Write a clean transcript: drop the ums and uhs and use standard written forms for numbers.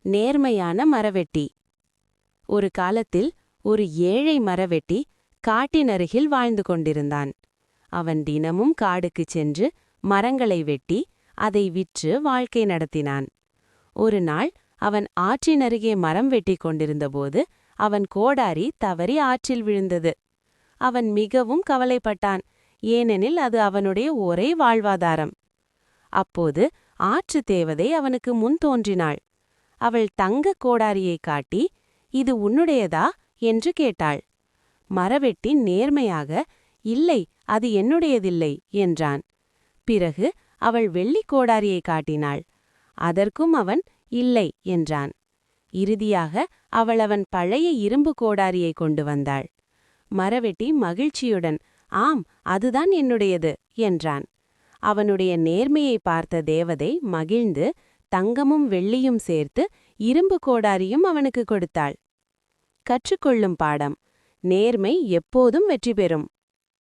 நேர்மையான மரவெட்டி. ஒரு காலத்தில் ஒரு ஏழை மரவெட்டி காட்டின் அருகில் வாழ்ந்து கொண்டிருந்தான். அவன் தினமும் காடுக்குச் சென்று மரங்களை வெட்டி அதை விற்று வாழ்க்கை நடத்தினான். ஒரு நாள் அவன் ஆற்றின் அருகே மரம் வெட்டி கொண்டிருந்தபோது அவன் கோடாரி தவறி ஆற்றில் விழுந்தது. அவன் மிகவும் கவலைப்பட்டான், ஏனெனில் அது அவனுடைய ஒரே வாழ்வாதாரம். அப்போது ஆற்று தேவதை அவனுக்கு முன் தோன்றினாள். அவள் தங்க கோடாரியை காட்டி, "இது உன்னுடையதா?" என்று கேட்டாள். மரவெட்டி நேர்மையாக, "இல்லை, அது என்னுடையதில்லை" என்றான். பிறகு அவள் வெள்ளிக் கோடாரியை காட்டினாள். அதற்கும் அவன் இல்லை என்றான். இறுதியாக அவன் பழைய இரும்பு கோடாரியை கொண்டு வந்தாள். மரவெட்டி மகிழ்ச்சியுடன், "ஆம், அதுதான் என்னுடையது" என்றான். அவனுடைய நேர்மையை பார்த்த தேவதை மகிழ்ந்து தங்கமும் வெள்ளியும் சேர்த்து இரும்பு கோடாரியும் அவனுக்கு கொடுத்தாள். கற்றுக்கொள்ளும் பாடம்: நேர்மை எப்போதும் வெற்றி பெறும்.